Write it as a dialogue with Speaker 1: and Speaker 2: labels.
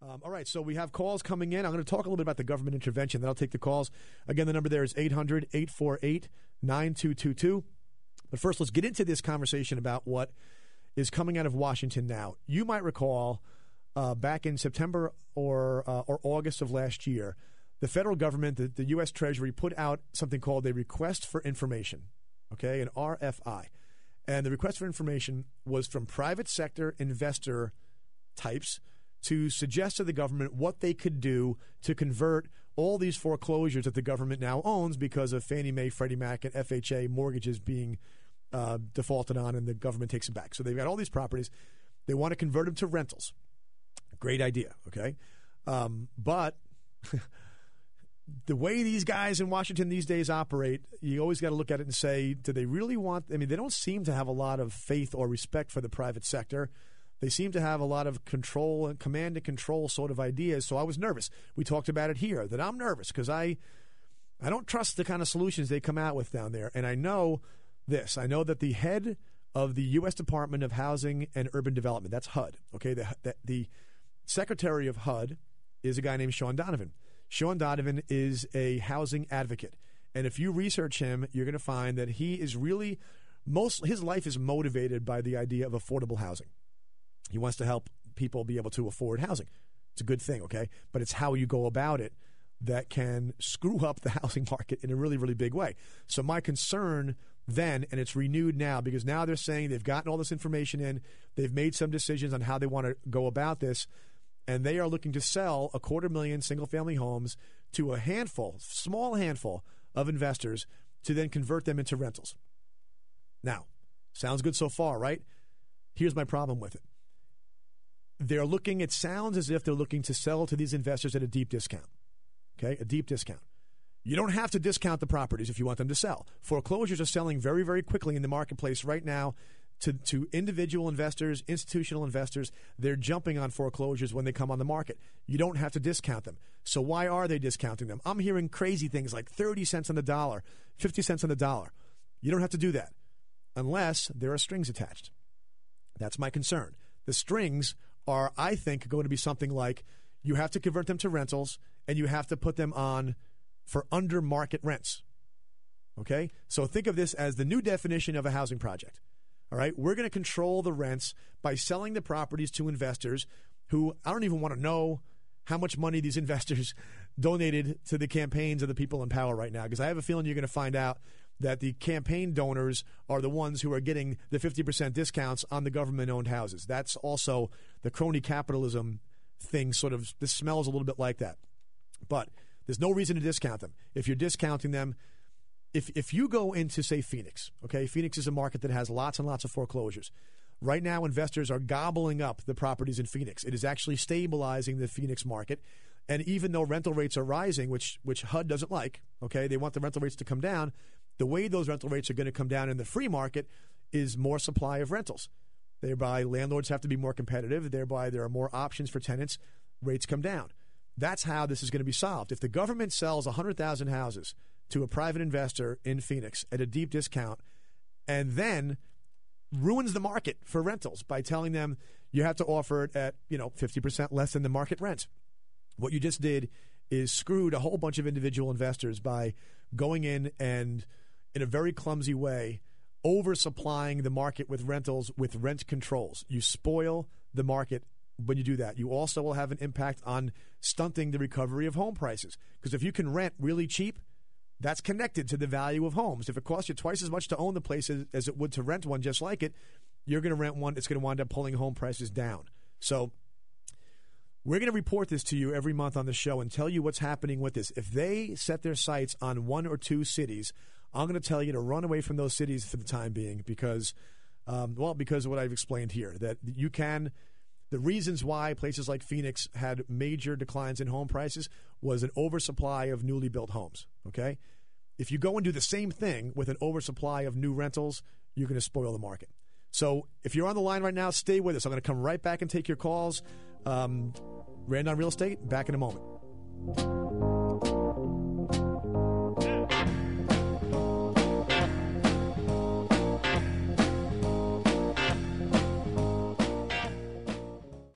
Speaker 1: All right, so we have calls coming in. I'm going to talk a little bit about the government intervention. Then I'll take the calls. Again, the number there is 800-848-9222. But first, let's get into this conversation about what is coming out of Washington now. You might recall back in September or August of last year, the federal government, the U.S. Treasury, put out something called a request for information, okay, an RFI. And the request for information was from private sector investor types to suggest to the government what they could do to convert all these foreclosures that the government now owns because of Fannie Mae, Freddie Mac, and FHA mortgages being defaulted on, and the government takes them back. So they've got all these properties. They want to convert them to rentals. Great idea, okay? But the way these guys in Washington these days operate, you always got to look at it and say, do they really want – I mean, they don't seem to have a lot of faith or respect for the private sector. They seem to have a lot of control and command and control sort of ideas. So I was nervous. We talked about it here, that I'm nervous because I don't trust the kind of solutions they come out with down there. And I know this. I know that the head of the U.S. Department of Housing and Urban Development, that's HUD, okay, the secretary of HUD is a guy named Sean Donovan. Sean Donovan is a housing advocate. And if you research him, you're going to find that he is really his life is motivated by the idea of affordable housing. He wants to help people be able to afford housing. It's a good thing, okay? But it's how you go about it that can screw up the housing market in a really, really big way. So my concern then, and it's renewed now, because now they're saying they've gotten all this information in, they've made some decisions on how they want to go about this, and they are looking to sell 250,000 single-family homes to a small handful of investors to then convert them into rentals. Now, sounds good so far, right? Here's my problem with it. It sounds as if they're looking to sell to these investors at a deep discount, okay, a deep discount. You don't have to discount the properties if you want them to sell. Foreclosures are selling very, very quickly in the marketplace right now. To individual investors, institutional investors, they're jumping on foreclosures when they come on the market. You don't have to discount them. So why are they discounting them? I'm hearing crazy things like 30 cents on the dollar, 50 cents on the dollar. You don't have to do that unless there are strings attached. That's my concern. The strings are, I think, going to be something like you have to convert them to rentals and you have to put them on for under market rents. Okay? So think of this as the new definition of a housing project. All right, we're going to control the rents by selling the properties to investors who I don't even want to know how much money these investors donated to the campaigns of the people in power right now, because I have a feeling you're going to find out that the campaign donors are the ones who are getting the 50% discounts on the government-owned houses. That's also the crony capitalism thing. This smells a little bit like that. But there's no reason to discount them. If you're discounting them, If you go into, say, Phoenix, okay, Phoenix is a market that has lots and lots of foreclosures. Right now, investors are gobbling up the properties in Phoenix. It is actually stabilizing the Phoenix market. And even though rental rates are rising, which HUD doesn't like, okay, they want the rental rates to come down, the way those rental rates are going to come down in the free market is more supply of rentals. Thereby, landlords have to be more competitive. Thereby, there are more options for tenants. Rates come down. That's how this is going to be solved. If the government sells 100,000 houses to a private investor in Phoenix at a deep discount and then ruins the market for rentals by telling them you have to offer it at 50% less than the market rent. What you just did is screwed a whole bunch of individual investors by going in and, in a very clumsy way, oversupplying the market with rentals with rent controls. You spoil the market when you do that. You also will have an impact on stunting the recovery of home prices, because if you can rent really cheap, that's connected to the value of homes. If it costs you twice as much to own the place as it would to rent one just like it, you're going to rent one. It's going to wind up pulling home prices down. So we're going to report this to you every month on the show and tell you what's happening with this. If they set their sights on one or two cities, I'm going to tell you to run away from those cities for the time being because of what I've explained here, that you can – the reasons why places like Phoenix had major declines in home prices was an oversupply of newly built homes, okay? If you go and do the same thing with an oversupply of new rentals, you're going to spoil the market. So if you're on the line right now, stay with us. I'm going to come right back and take your calls. Rand on Real Estate, back in a moment.